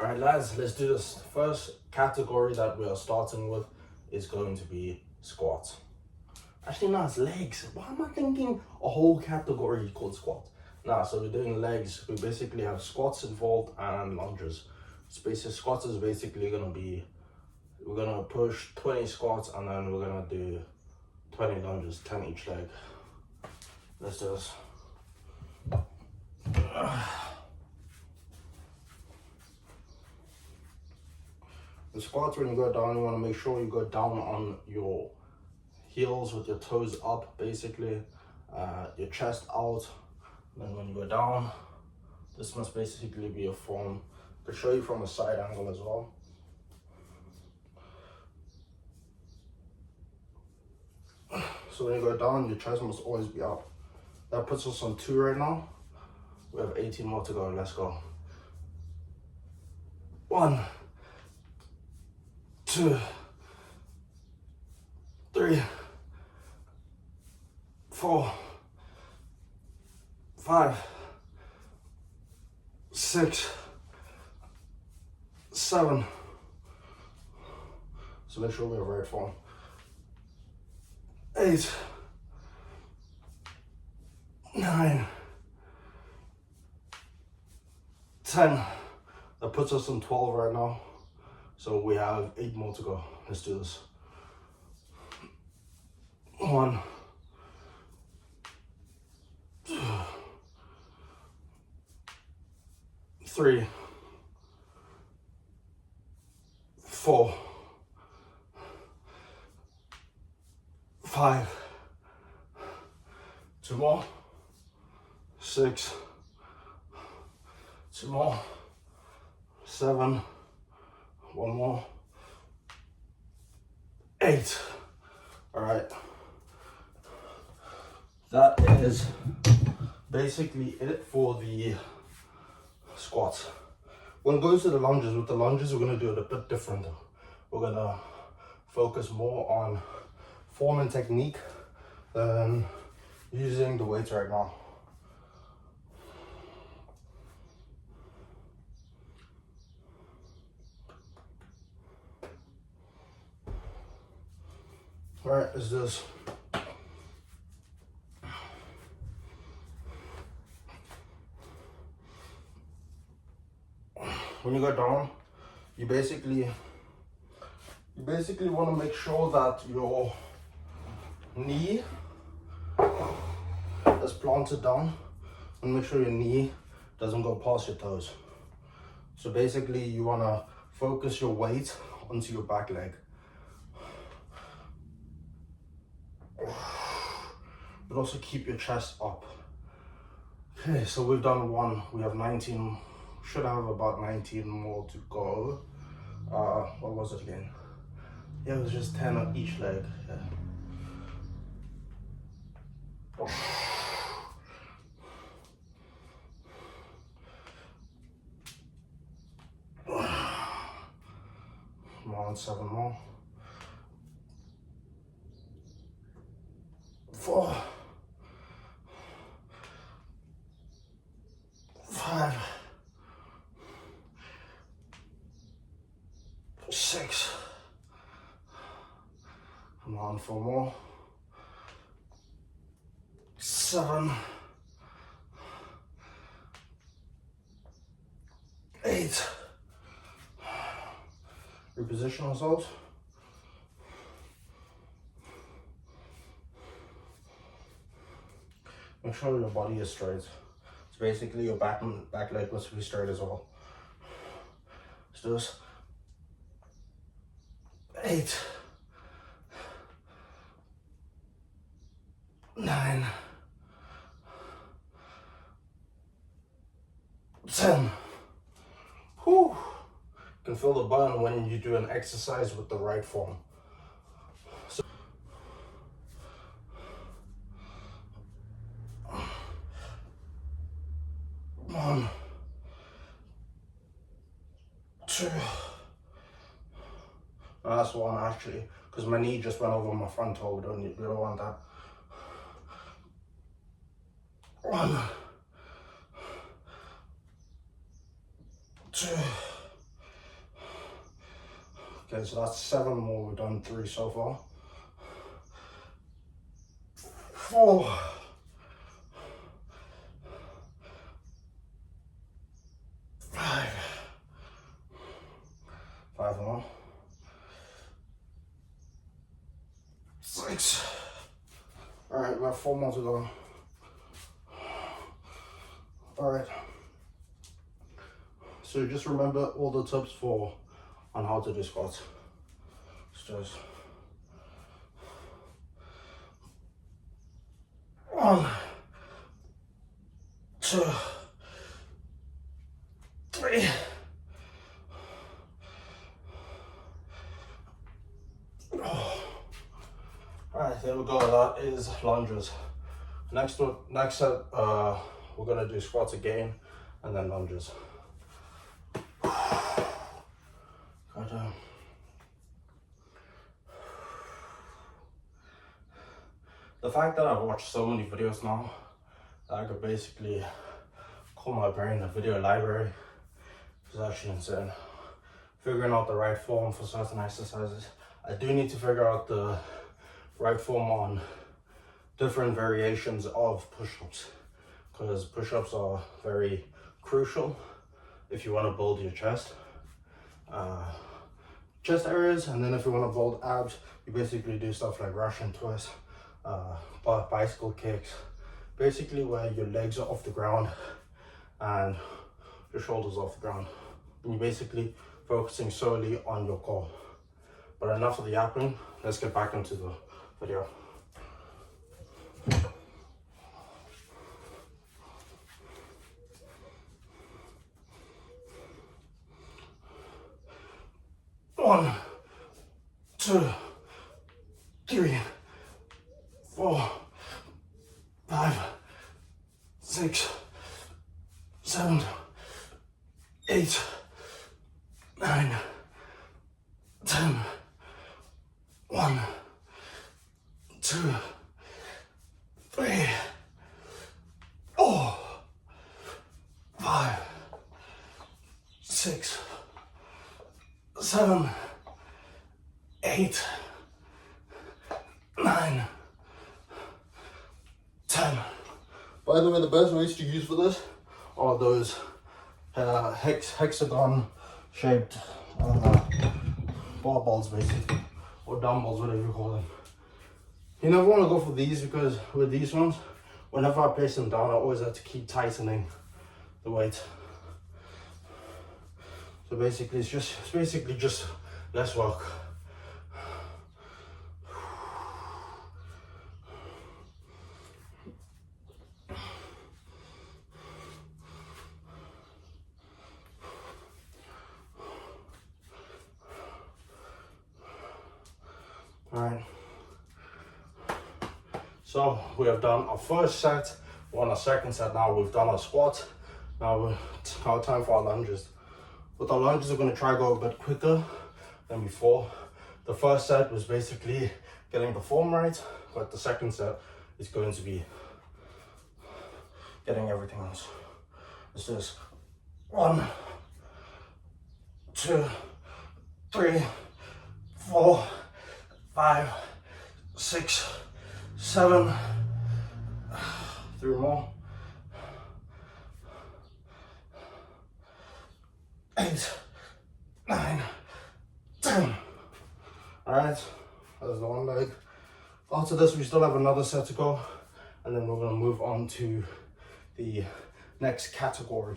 Alright lads, let's do this. The first category that we are starting with is going to be squats. Actually no, it's legs. Why am I thinking a whole category called squats? Nah, so we're doing legs. We basically have squats involved and lunges. Squats is basically gonna be, we're gonna push 20 squats and then we're gonna do 20 lunges, 10 each leg. Let's do this. The squats, when you go down, you want to make sure you go down on your heels with your toes up, basically, your chest out. Then when you go down, this must basically be a form. I could show you from a side angle as well. So when you go down, your chest must always be up. That puts us on 2 right now. We have 18 more to go. Let's go. 1, 2, 3, 4, 5, 6, 7. So make sure we have right form. 8, 9, 10. That puts us on 12 right now. So we have 8 more to go. Let's do this. 1, 2, 3, 4, 5, 2 more, 6, 2 more, 7, 1 more, 8. All right. That is basically it for the squats. When it goes to the lunges, with the lunges, we're gonna do it a bit different. We're gonna focus more on form and technique than using the weights right now. All right, let's do this. When you go down, you basically want to make sure that your knee is planted down, and make sure your knee doesn't go past your toes. So basically you want to focus your weight onto your back leg, but also keep your chest up. Okay, so we've done 1. We have 19. Should have about 19 more to go. What was it again? Yeah, it was just 10 on each leg. Yeah. Come on, 7 more. 4, 5, 6. Come on, 4 more. 7, 8. Reposition ourselves. Make sure your body is straight. So basically your back leg must be straight as well. Let's do this. 8, 9, 10. Whew. You can feel the burn when you do an exercise with the right form. So 1, 2. Last one actually, because my knee just went over my front toe. We don't want that. 1, 2, Okay, so that's 7 more. We've done 3 so far. 4. 5. 5 more. 6. All right, we have 4 more to go. All right. So just remember all the tips on how to do squats. It's just 1, 2, 3. Alright, there we go. That is lunges. Next set, we're gonna do squats again, and then lunges. Go down. The fact that I've watched so many videos now, that I could basically call my brain a video library, is actually insane. Figuring out the right form for certain exercises. I do need to figure out the right form on different variations of push-ups, because push-ups are very crucial if you want to build your chest areas, and then if you want to build abs, you basically do stuff like Russian twists, bicycle kicks, basically where your legs are off the ground and your shoulders off the ground, and you're basically focusing solely on your core. But enough of the yapping, let's get back into the video. One, 2, 3, 4, 5, 6, 7, 8, 9, 10. 1, 2, 3, 4, 5, 6, 7, 8, 9, 10. By the way, the best ways to use for this are those hexagon shaped barbells, basically, or dumbbells, whatever you call them. You never want to go for these, because with these ones, whenever I place them down, I always have to keep tightening the weight. So basically, it's basically just less work. Alright, so we have done our first set, we're on our second set now. We've done our squats, now it's now time for our lunges. With our lunges, we're going to try to go a bit quicker than before. The first set was basically getting the form right, but the second set is going to be getting everything else. It's just 1, 2, 3, 4, 5, 6, 7, 3 more, 8, 9, 10. Alright, that's the one leg. After this, we still have another set to go, and then we're going to move on to the next category.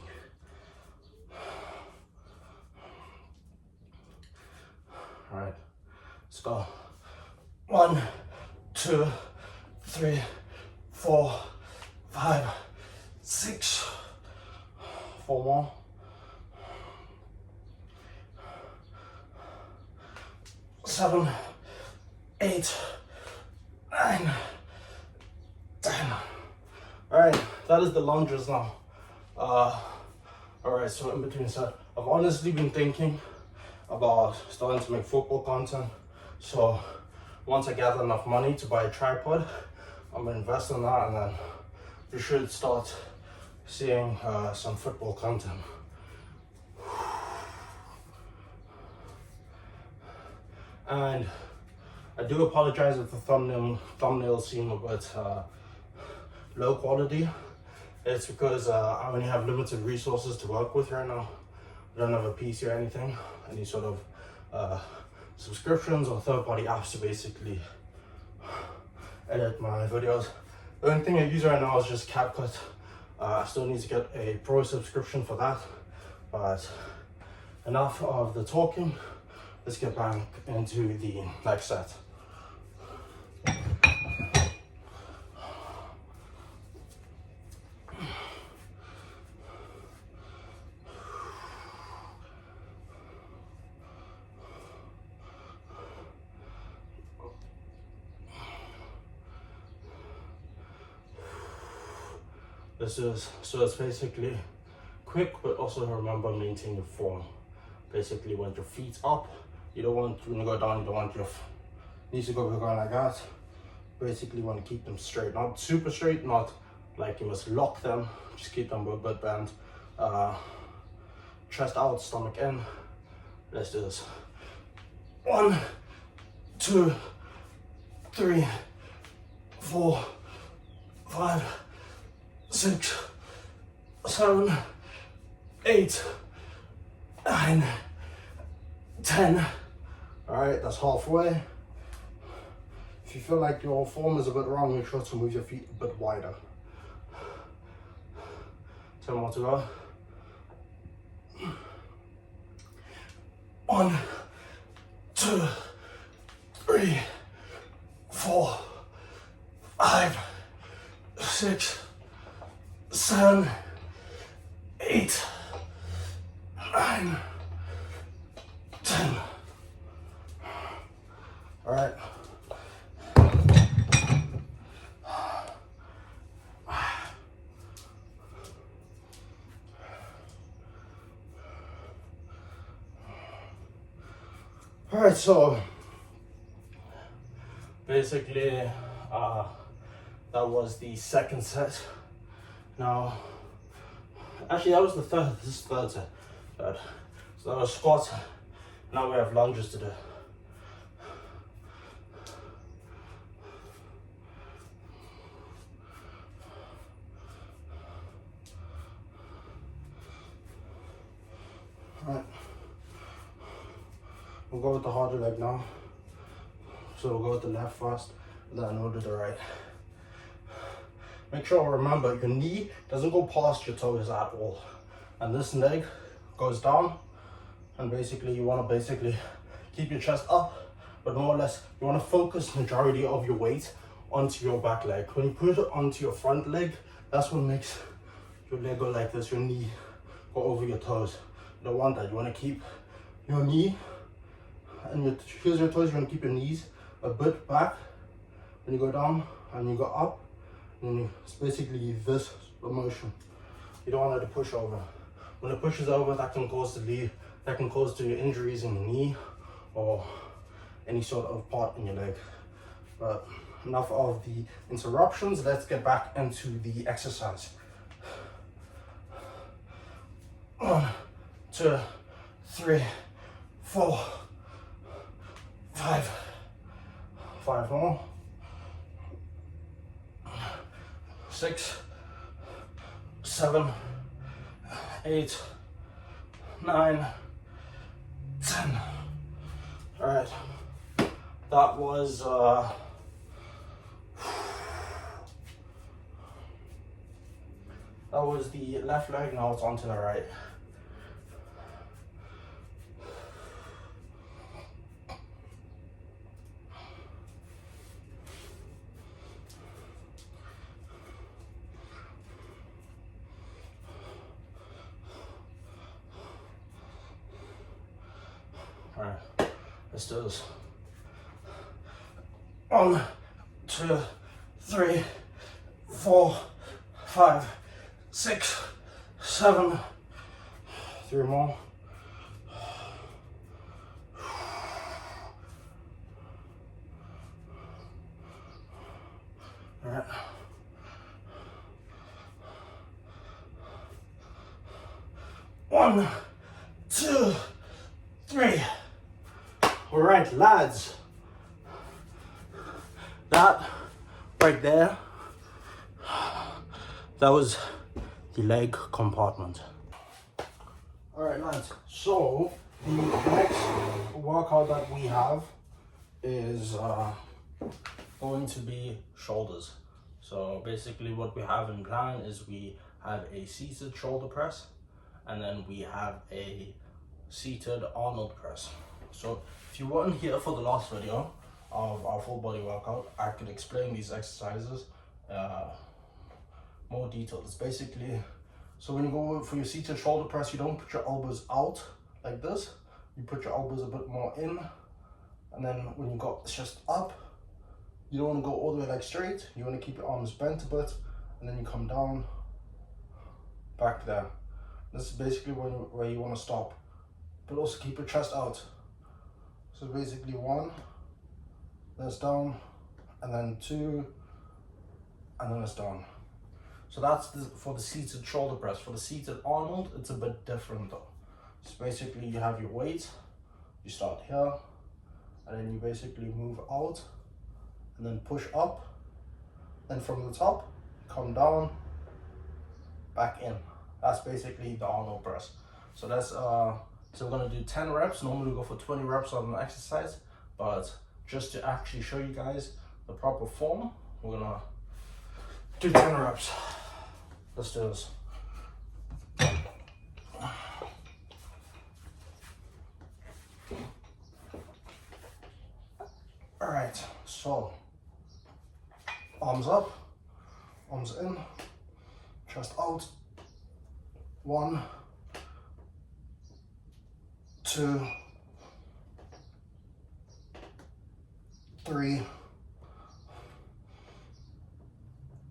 Alright, let's go. 1, 2, 3, 4, 5, 6. 4 more. 7, 8, 9, 10. Alright, that is the lunges now. Alright, so in between set, I've honestly been thinking about starting to make football content. So once I gather enough money to buy a tripod, I'm gonna invest in that, and then you should start seeing some football content. And I do apologize if the thumbnails seem a bit low quality. It's because I only have limited resources to work with right now. I don't have a PC or anything, any sort of subscriptions or third-party apps to basically edit my videos. The only thing I use right now is just CapCut. I still need to get a pro subscription for that, but enough of the talking. Let's get back into the next set. So it's basically quick, but also remember maintain your form. Basically, want your feet up. You don't want, when you go down, you don't want your knees to go like that. Basically, want to keep them straight, not super straight, not like you must lock them. Just keep them a bit bent. Chest out, stomach in. Let's do this. 1, 2, 3, 4, 5, 6, 7, 8, 9, 10. All right, that's halfway. If you feel like your form is a bit wrong, make sure to move your feet a bit wider. 10 more to go. 1, 2, 3, 4, 5, 6, 7, 8, 9, 10. All right. All right, so basically that was the second set. Now, actually that was the third, this is the third set. Third. So that was squats. Now we have lunges to do. Alright. We'll go with the harder leg now. So we'll go with the left first, then we'll do the right. Make sure, remember, your knee doesn't go past your toes at all. And this leg goes down, and basically you want to keep your chest up, but more or less you want to focus majority of your weight onto your back leg. When you put it onto your front leg, that's what makes your leg go like this, your knee go over your toes. You don't want that. You want to keep your knee and here's your toes. You want to keep your knees a bit back when you go down and you go up. And it's basically this motion. You don't want it to push over. When it pushes over, that can cause injuries in your knee or any sort of part in your leg. But enough of the interruptions. Let's get back into the exercise. 1, 2, 3, 4, 5. 5 more. 6, 7, 8, 9, 10. All right, that was the left leg. Now it's onto the right. All right, let's do this. 1, 2, 3, 4, 5, 6, 7. 3 more. All right. 1, 2, 3. All right, lads. That right there, that was the leg compartment. All right, lads. So the next workout that we have is going to be shoulders. So basically what we have in plan is we have a seated shoulder press, and then we have a seated Arnold press. So if you weren't here for the last video of our full body workout, I could explain these exercises more detailed. It's basically, so when you go for your seated shoulder press, you don't put your elbows out like this. You put your elbows a bit more in, and then when you got the chest up, you don't want to go all the way like straight. You want to keep your arms bent a bit, and then you come down, back there. This is basically where you want to stop, but also keep your chest out. So basically 1, then it's down, and then 2, and then it's down. So that's for the seated shoulder press. For the seated Arnold, it's a bit different though. So basically you have your weight, you start here, and then you basically move out, and then push up, then from the top, come down, back in. That's basically the Arnold press. So that's so we're gonna do 10 reps. Normally we go for 20 reps on an exercise, but just to actually show you guys the proper form, we're gonna do 10 reps. Let's do this. All right, so arms up, arms in, chest out. 1, 2, 3,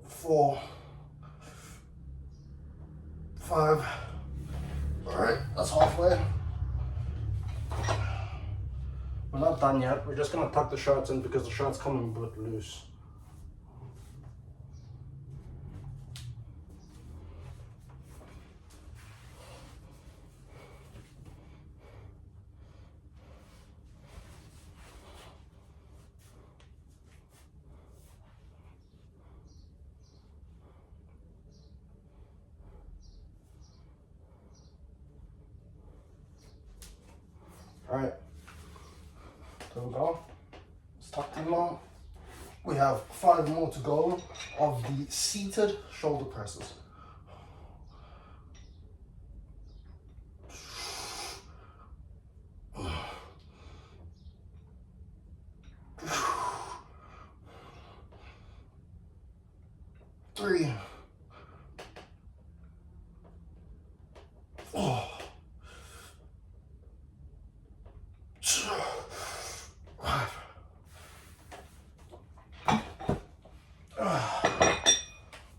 4, 5. All right, that's halfway. We're not done yet. We're just gonna tuck the shirts in because the shirts come a bit loose. All right, there we go. It's tucked in now. We have 5 more to go of the seated shoulder presses. Three, 4, 2, 5.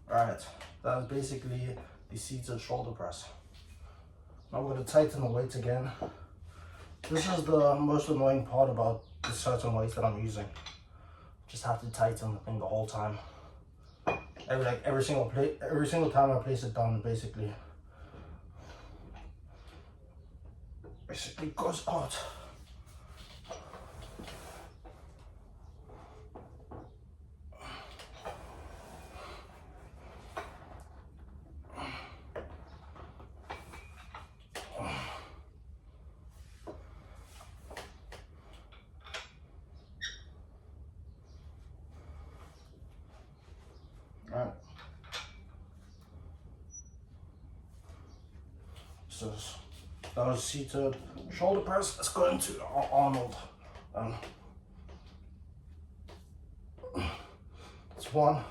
Alright, that is basically the seated shoulder press. Now we're going to tighten the weights again. This is the most annoying part about the certain weights that I'm using. Just have to tighten the thing the whole time. Every single time I place it down, basically goes out. Alright. So that was seated shoulder press. Let's go into our Arnold. It's 1,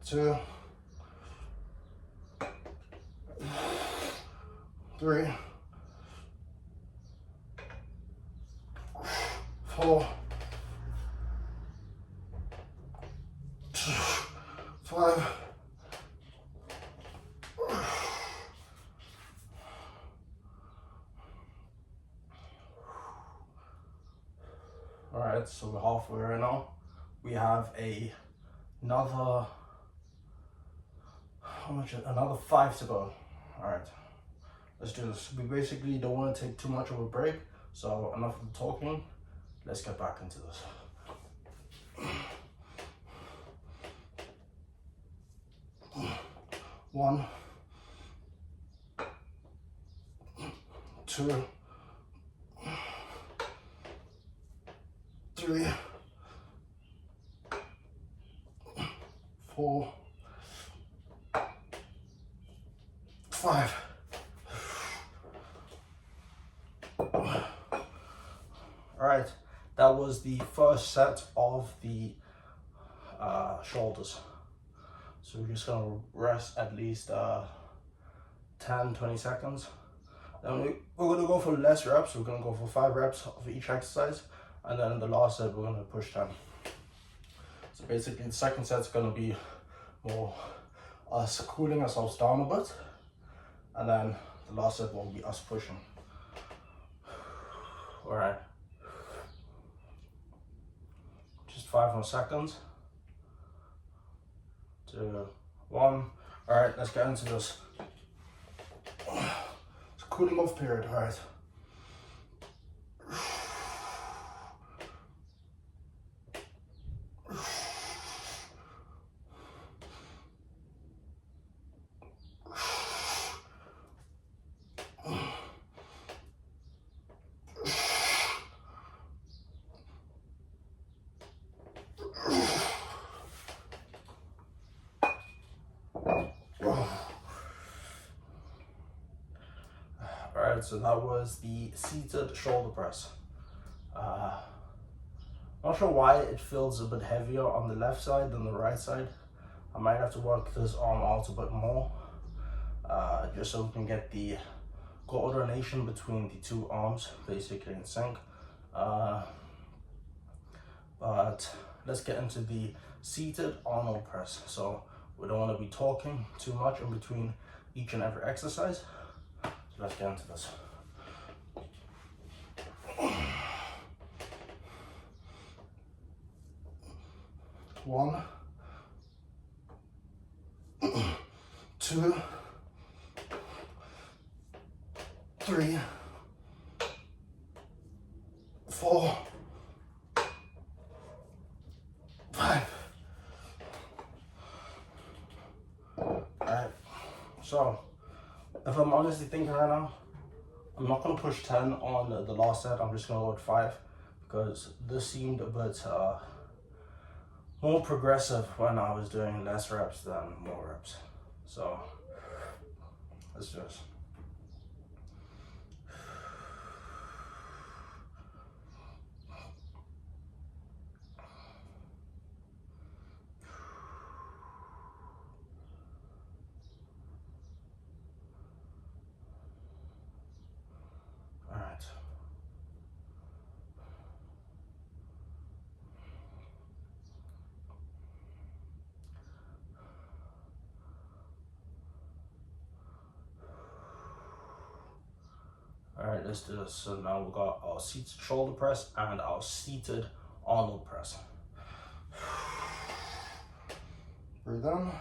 2, 3, 4, 5. Alright, so we're halfway right now. We have another, how much? Another 5 to go. Alright, let's do this. We basically don't want to take too much of a break, so enough of the talking. Let's get back into this. 1, 2, 3, 4, 5. Alright, that was the first set of the shoulders. So we're just gonna rest at least 10-20 seconds. Then we're gonna go for less reps. We're gonna go for 5 reps of each exercise, and then in the last set we're gonna push 10. So basically the second set's gonna be more us cooling ourselves down a bit, and then the last set will be us pushing. Alright, just 5 more seconds. 2, 1. Alright, let's get into this. It's a cooling off period. Alright. Alright, so that was the seated shoulder press. Not sure why it feels a bit heavier on the left side than the right side. I might have to work this arm out a bit more, just so we can get the coordination between the two arms basically in sync. But let's get into the seated Arnold press. So we don't want to be talking too much in between each and every exercise. So let's get into this. 1, 2, 3, 4, 5. Alright, so if I'm honestly thinking right now, I'm not going to push 10 on the last set. I'm just going to go with 5 because this seemed a bit more progressive when I was doing less reps than more reps. So let's do this. Alright, let's do this. So now we've got our seated shoulder press and our seated Arnold press. Breathe in.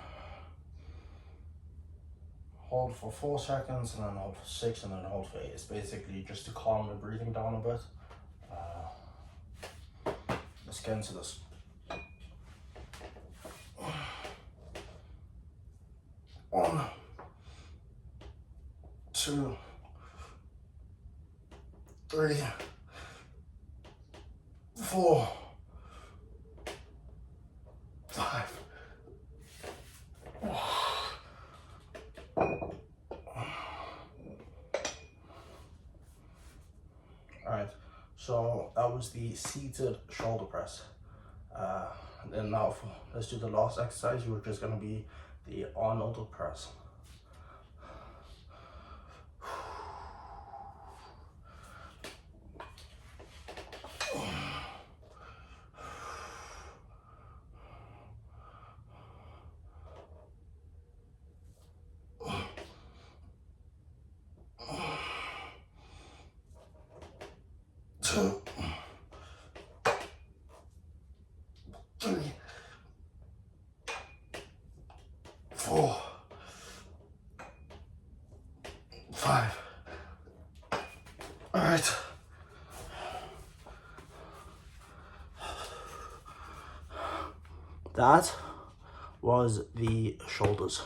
Hold for 4 seconds, and then hold for 6, and then hold for 8. It's basically just to calm the breathing down a bit. Let's get into this. 1, 2, 3, 4, 5. Alright, so that was the seated shoulder press. And then now let's do the last exercise, which is going to be the Arnold press. Two, 3, 4, 5. All right. That was the shoulders.